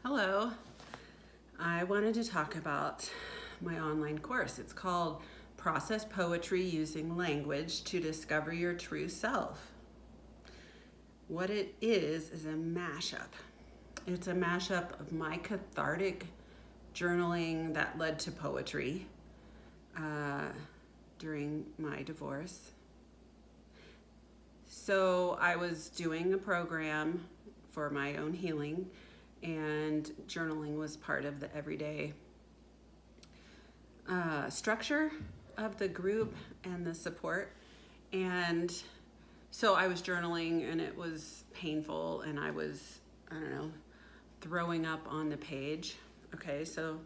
Hello. I wanted to talk about my online course. It's called Process Poetry Using Language to Discover Your True Self. What it is a mashup. It's a mashup of my cathartic journaling that led to poetry during my divorce. So I was doing a program for my own healing, and journaling was part of the everyday structure of the group and the support. And so I was journaling, and it was painful, and I was, throwing up on the page. Okay, so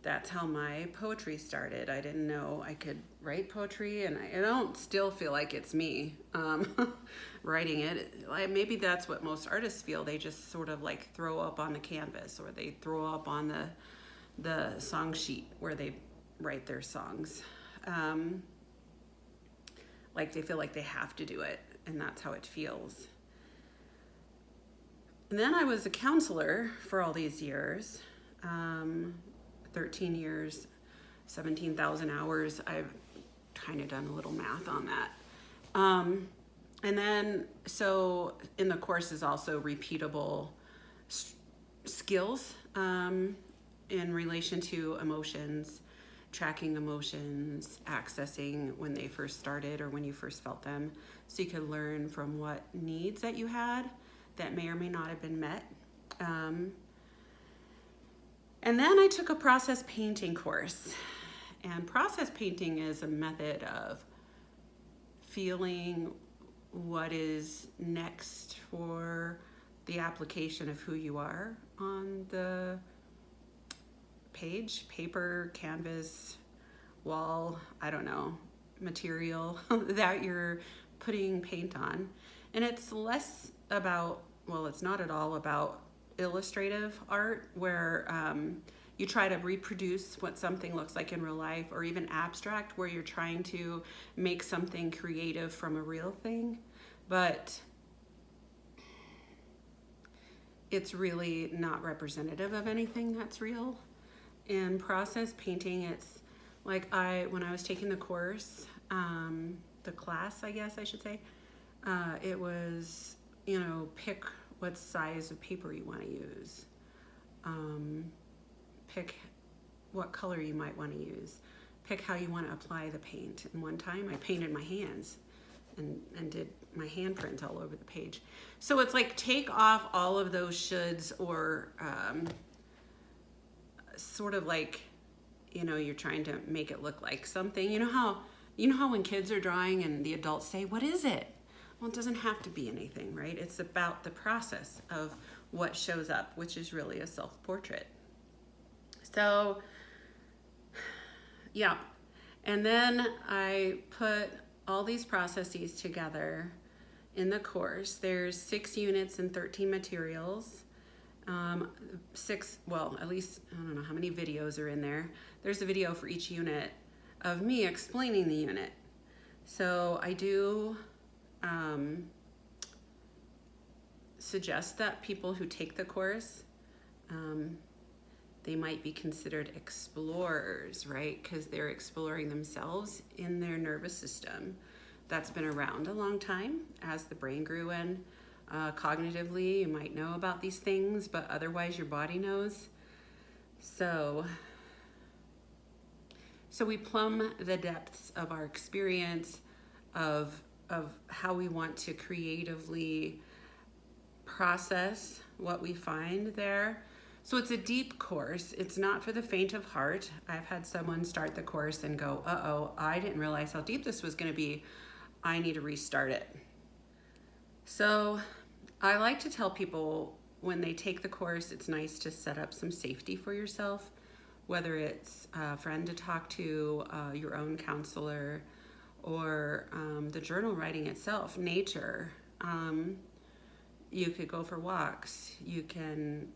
that's how my poetry started. I didn't know I could write poetry, and I don't still feel like it's me writing it. Maybe that's what most artists feel. They just sort of like throw up on the canvas, or they throw up on the song sheet where they write their songs. Like they feel like they have to do it, and that's how it feels. And then I was a counselor for all these years. 13 years, 17,000 hours. I've kind of done a little math on that. And then, so in the course is also repeatable skills in relation to emotions, tracking emotions, accessing when they first started or when you first felt them. So you can learn from what needs that you had that may or may not have been met. And then I took a process painting course. And process painting is a method of feeling what is next for the application of who you are on the page, paper, canvas, wall, material that you're putting paint on. And it's less about, it's not at all about illustrative art where you try to reproduce what something looks like in real life, or even abstract where you're trying to make something creative from a real thing, but it's really not representative of anything that's real. In process painting, it's like when I was taking the course, the class, I guess I should say, it was, pick what size of paper you want to use. Pick what color you might want to use. Pick how you want to apply the paint. And one time I painted my hands and did my handprint all over the page. So it's like take off all of those shoulds, or sort of like, you're trying to make it look like something. You know how when kids are drawing and the adults say, "What is it?" Well, it doesn't have to be anything, right? It's about the process of what shows up, which is really a self-portrait. So, yeah. And then I put all these processes together in the course. There's 6 units and 13 materials. At least, I don't know how many videos are in there. There's a video for each unit of me explaining the unit. So I do suggest that people who take the course, they might be considered explorers, right? Because they're exploring themselves in their nervous system. That's been around a long time as the brain grew in. Cognitively, you might know about these things, but otherwise your body knows. So we plumb the depths of our experience of how we want to creatively process what we find there. So it's a deep course. It's not for the faint of heart. I've had someone start the course and go, "Uh-oh, I didn't realize how deep this was going to be. I need to restart it." So I like to tell people when they take the course, it's nice to set up some safety for yourself, whether it's a friend to talk to, your own counselor, or the journal writing itself, nature. You could go for walks. You can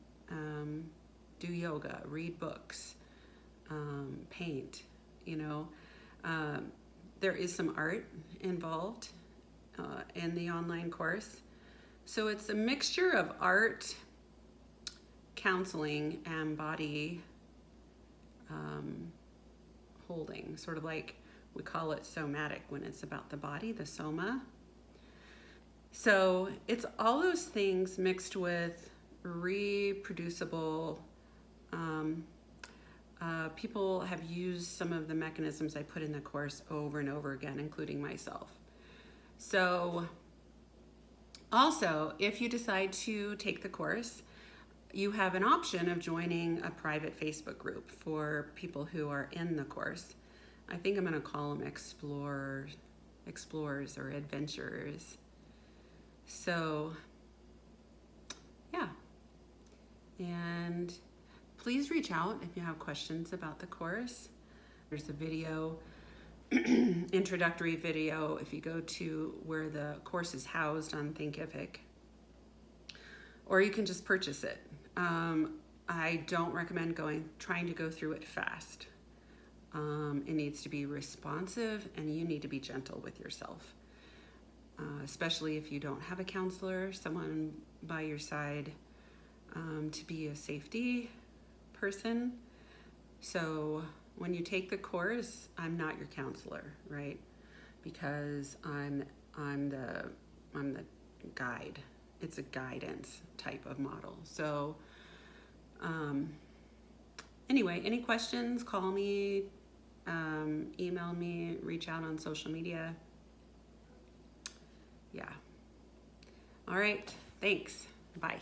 do yoga, read books, paint, there is some art involved in the online course. So it's a mixture of art counseling and body holding, sort of like we call it somatic when it's about the body, the soma. So it's all those things mixed with reproducible. People have used some of the mechanisms I put in the course over and over again, including myself. So also, if you decide to take the course, you have an option of joining a private Facebook group for people who are in the course. I think I'm going to call them explorers or adventurers. So, yeah. And please reach out if you have questions about the course. There's a video, introductory video, if you go to where the course is housed on Thinkific. Or you can just purchase it. I don't recommend trying to go through it fast. It needs to be responsive, and you need to be gentle with yourself. Especially if you don't have a counselor, someone by your side to be a safety person. So when you take the course, I'm not your counselor, right? Because I'm the guide. It's a guidance type of model. So anyway, any questions, call me, email me, reach out on social media. Yeah. All right. Thanks. Bye.